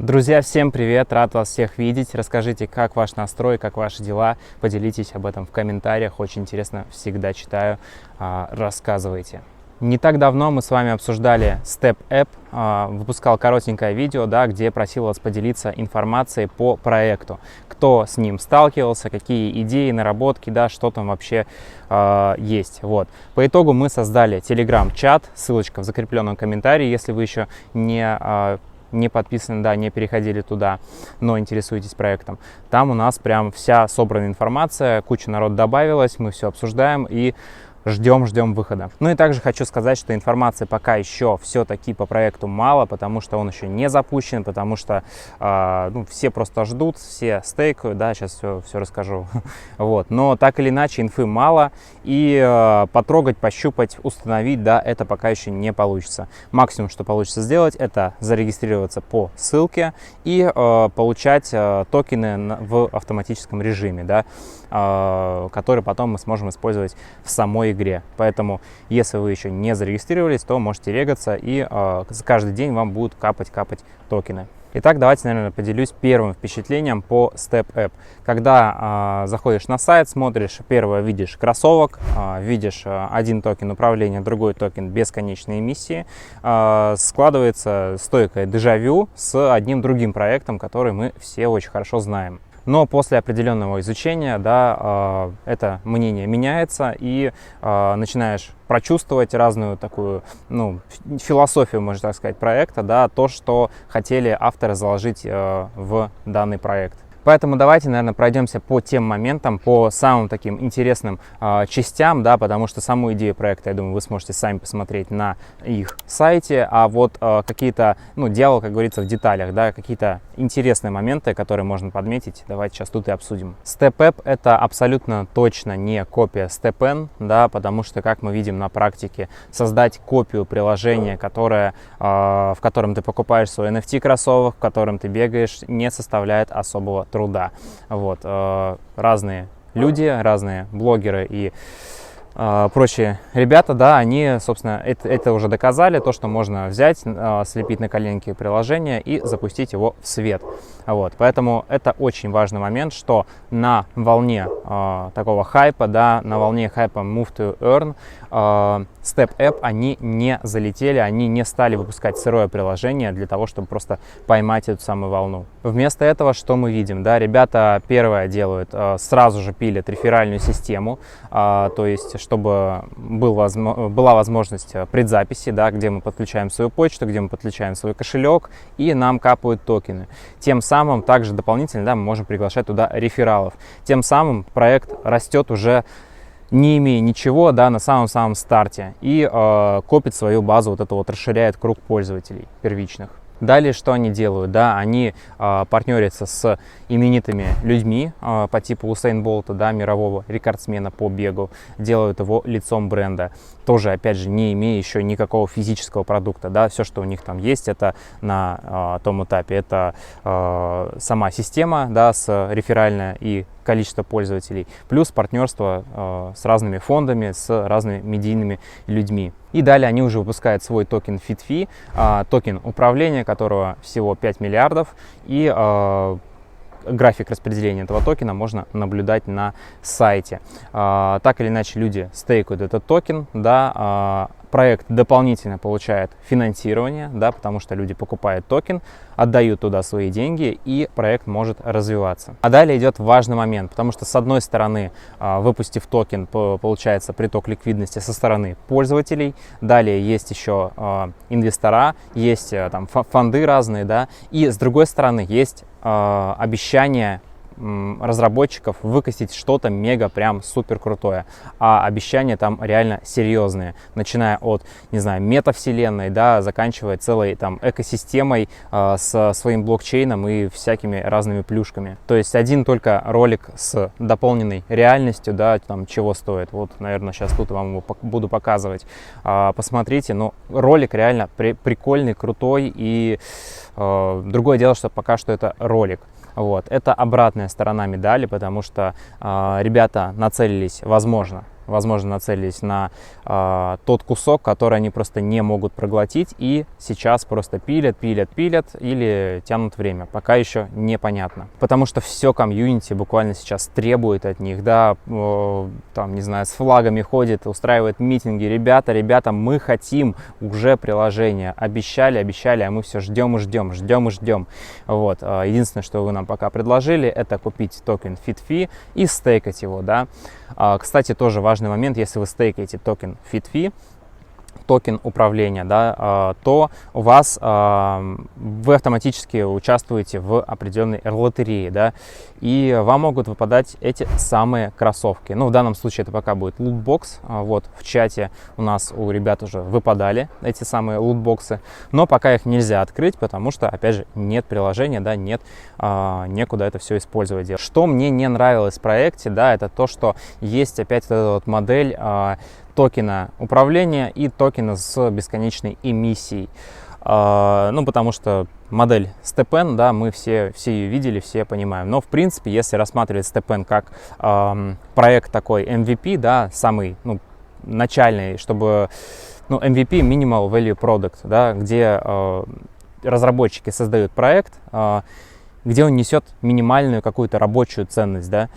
Друзья, всем привет! Рад вас всех видеть. Расскажите, как ваш настрой, как ваши дела. Поделитесь об этом в комментариях. Очень интересно, всегда читаю. Рассказывайте. Не так давно мы с вами обсуждали Step App. Выпускал коротенькое видео, где просил вас поделиться информацией по проекту. Кто с ним сталкивался, какие идеи, наработки, что там вообще есть. Вот. По итогу мы создали Telegram-чат. Ссылочка в закрепленном комментарии, если вы еще не подписаны, не переходили туда, но интересуетесь проектом. Там у нас прям вся собранная информация, куча народ добавилась, мы все обсуждаем и ждем выхода. Ну и также хочу сказать, что информации пока еще все-таки по проекту мало, потому что он еще не запущен, потому что все просто ждут, все стейкают, сейчас все расскажу. Вот. Но так или иначе инфы мало, и потрогать, пощупать, установить, это пока еще не получится. Максимум, что получится сделать, это зарегистрироваться по ссылке и получать токены в автоматическом режиме, которые потом мы сможем использовать в самой игре. Поэтому, если вы еще не зарегистрировались, то можете регаться, и каждый день вам будут капать токены. Итак, давайте, наверное, поделюсь первым впечатлением по Step App. Когда заходишь на сайт, смотришь, первое, видишь кроссовок, видишь один токен управления, другой токен бесконечной эмиссии, складывается стойкое дежавю с одним другим проектом, который мы все очень хорошо знаем. Но после определенного изучения, это мнение меняется, и начинаешь прочувствовать разную такую, философию, можно так сказать, проекта, то, что хотели авторы заложить в данный проект. Поэтому давайте, наверное, пройдемся по тем моментам, по самым таким интересным частям, потому что саму идею проекта, я думаю, вы сможете сами посмотреть на их сайте, а вот какие-то, дьявол, как говорится, в деталях, какие-то интересные моменты, которые можно подметить, давайте сейчас тут и обсудим. Step App — это абсолютно точно не копия Step N, потому что, как мы видим на практике, создать копию приложения, в котором ты покупаешь свой NFT-кроссовок, в котором ты бегаешь, не составляет особого труда. Вот. Разные люди, разные блогеры и прочие ребята, они, собственно, это уже доказали, то, что можно взять, слепить на коленке приложение и запустить его в свет. Вот. Поэтому это очень важный момент, что на волне такого хайпа, на волне хайпа Move to Earn, Step App, они не залетели, они не стали выпускать сырое приложение для того, чтобы просто поймать эту самую волну. Вместо этого, что мы видим? Ребята первое делают, сразу же пилят реферальную систему, то есть чтобы была возможность предзаписи, где мы подключаем свою почту, где мы подключаем свой кошелек, и нам капают токены. Тем самым также дополнительно мы можем приглашать туда рефералов. Тем самым проект растет уже не имея ничего, на самом-самом старте, и копит свою базу, расширяет круг пользователей первичных. Далее, что они делают? Они партнерятся с именитыми людьми по типу Усейн Болта, мирового рекордсмена по бегу, делают его лицом бренда. Тоже, опять же, не имея еще никакого физического продукта. Все, что у них там есть, это на том этапе, это сама система, с реферальная и количество пользователей, плюс партнерство с разными фондами, с разными медийными людьми. И далее они уже выпускают свой токен FitFi, токен управления, которого всего 5 миллиардов, и график распределения этого токена можно наблюдать на сайте. Так или иначе, люди стейкают этот токен, проект дополнительно получает финансирование, потому что люди покупают токен, отдают туда свои деньги, и проект может развиваться. А далее идет важный момент, потому что, с одной стороны, выпустив токен, получается приток ликвидности со стороны пользователей, далее есть еще инвестора, есть фонды разные, и с другой стороны есть обещание разработчиков выкатить что-то мега прям супер крутое, а обещания там реально серьезные, начиная от, метавселенной, заканчивая целой экосистемой со своим блокчейном и всякими разными плюшками. То есть один только ролик с дополненной реальностью, чего стоит. Вот, наверное, сейчас тут вам его буду показывать. Посмотрите, ролик реально прикольный, крутой, и другое дело, что пока что это ролик. Вот. Это обратная сторона медали, потому что ребята нацелились, возможно, возможно, нацелились на тот кусок, который они просто не могут проглотить, и сейчас просто пилят или тянут время. Пока еще непонятно. Потому что все комьюнити буквально сейчас требует от них, да, там, не знаю, с флагами ходит, устраивает митинги. Ребята, мы хотим уже приложение. Обещали, а мы все ждем. Вот. Единственное, что вы нам пока предложили, это купить токен FitFi и стейкать его, да. Кстати, тоже важный момент, если вы стейкаете токен FitFi, токен управления, да, то у вас вы автоматически участвуете в определенной лотерее, да, и вам могут выпадать эти самые кроссовки. Ну, в данном случае это пока будет лутбокс. Вот в чате у нас у ребят уже выпадали эти самые лутбоксы, но пока их нельзя открыть, потому что, опять же, нет приложения, да, нет, некуда это все использовать. Что мне не нравилось в проекте, да, это то, что есть опять эта вот модель токена управления и токена с бесконечной эмиссией. Ну, потому что модель StepN, да, мы все ее видели, все понимаем. Но, в принципе, если рассматривать StepN как проект такой MVP, да, самый, ну, начальный, чтобы, ну, MVP, Minimal Value Product, да, где разработчики создают проект, где он несет минимальную какую-то рабочую ценность, да,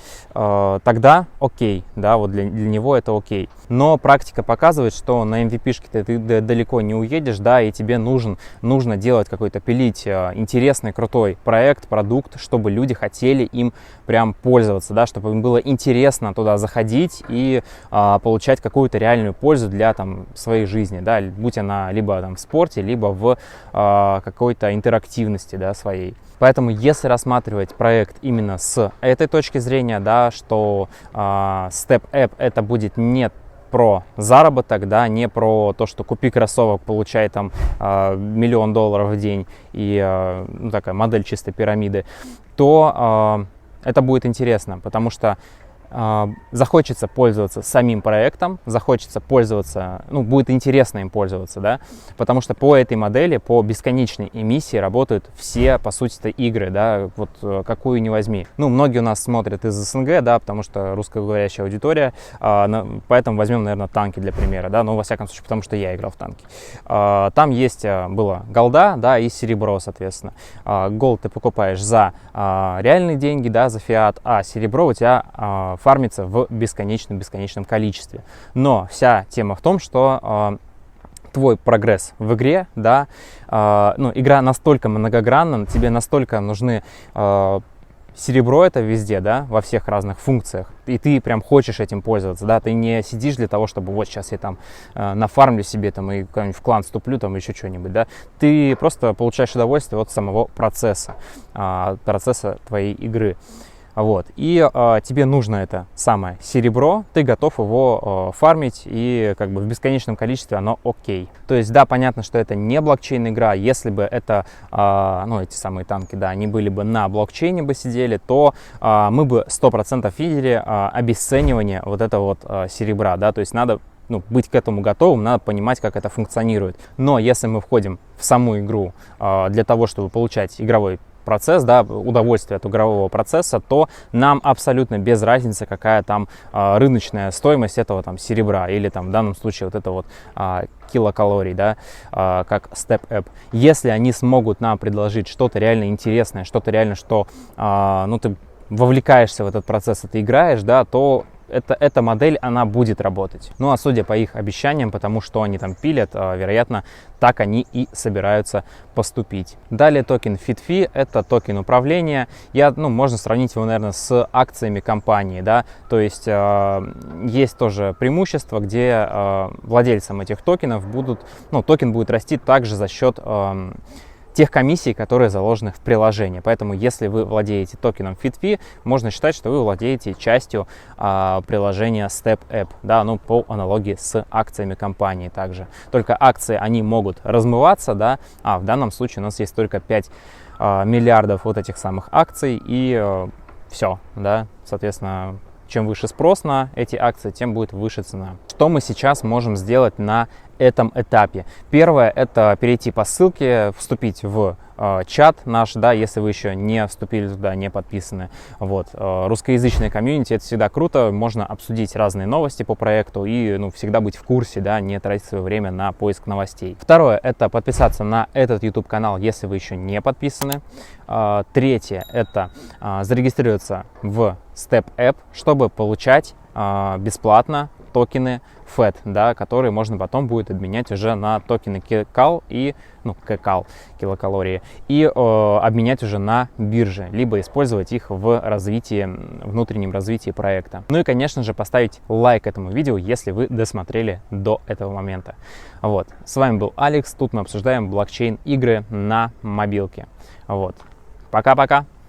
тогда окей, да, вот для него это окей. Но практика показывает, что на MVP-шке ты далеко не уедешь, да, и тебе нужно делать какой-то, пилить интересный, крутой проект, продукт, чтобы люди хотели им прям пользоваться, да, чтобы им было интересно туда заходить и получать какую-то реальную пользу для там своей жизни, да, будь она либо там в спорте, либо в какой-то интерактивности, да, своей. Поэтому, если рассматривать проект именно с этой точки зрения, да, что StepApp это будет не про заработок, да, не про то, что купи кроссовок, получай там $1 миллион в день и ну, такая модель чистой пирамиды, то это будет интересно, потому что захочется пользоваться самим проектом, захочется пользоваться, ну, будет интересно им пользоваться, да, потому что по этой модели, по бесконечной эмиссии работают все, по сути-то, игры, да, вот какую ни возьми. Ну, многие у нас смотрят из СНГ, да, потому что русскоговорящая аудитория, поэтому возьмем, наверное, танки для примера, да, ну, во всяком случае, потому что я играл в танки. Там есть, было голда, да, и серебро, соответственно. Голд ты покупаешь за реальные деньги, да, за фиат, а серебро у тебя фармится в бесконечном количестве. Но вся тема в том, что твой прогресс в игре, да, ну, игра настолько многогранна, тебе настолько нужны серебро это везде, да, во всех разных функциях, и ты прям хочешь этим пользоваться, да, ты не сидишь для того, чтобы вот сейчас я там нафармлю себе там и в клан вступлю, там еще что-нибудь, да, ты просто получаешь удовольствие от самого процесса твоей игры. Вот. И тебе нужно это самое серебро, ты готов его фармить, и как бы в бесконечном количестве оно окей. То есть, да, понятно, что это не блокчейн-игра. Если бы это, ну, эти самые танки, да, они были бы на блокчейне бы сидели, то мы бы 100% видели обесценивание вот этого вот серебра, да, то есть надо, ну, быть к этому готовым, надо понимать, как это функционирует. Но если мы входим в саму игру для того, чтобы получать игровой процесс, да, удовольствие от игрового процесса, то нам абсолютно без разницы, какая там рыночная стоимость этого там серебра или там в данном случае вот это вот килокалорий, да, как StepApp. Если они смогут нам предложить что-то реально интересное, что-то реально, что ну, ты вовлекаешься в этот процесс, ты играешь, да, то эта модель, она будет работать. Ну, а судя по их обещаниям, потому что они там пилят, вероятно, так они и собираются поступить. Далее токен FitFi, это токен управления. Ну, можно сравнить его, наверное, с акциями компании, да, то есть есть тоже преимущество, где владельцам этих токенов токен будет расти также за счет тех комиссий, которые заложены в приложении. Поэтому, если вы владеете токеном FitFi, можно считать, что вы владеете частью приложения StepApp, да, ну, по аналогии с акциями компании также. Только акции, они могут размываться, да, а в данном случае у нас есть только 5 миллиардов вот этих самых акций, и все, да, соответственно, чем выше спрос на эти акции, тем будет выше цена. Что мы сейчас можем сделать на этом этапе? Первое — это перейти по ссылке, вступить в чат наш, да, если вы еще не вступили туда, не подписаны. Вот. Русскоязычная комьюнити — это всегда круто, можно обсудить разные новости по проекту и, ну, всегда быть в курсе, да, не тратить свое время на поиск новостей. Второе — это подписаться на этот YouTube-канал, если вы еще не подписаны. Третье — это зарегистрироваться в Step App, чтобы получать бесплатно токены FET, да, которые можно потом будет обменять уже на токены Kcal и, ну, Kcal, килокалории, и обменять уже на бирже, либо использовать их в развитии, внутреннем развитии проекта. Ну и, конечно же, поставить лайк этому видео, если вы досмотрели до этого момента. Вот. С вами был Алекс. Тут мы обсуждаем блокчейн-игры на мобилке. Вот. Пока-пока!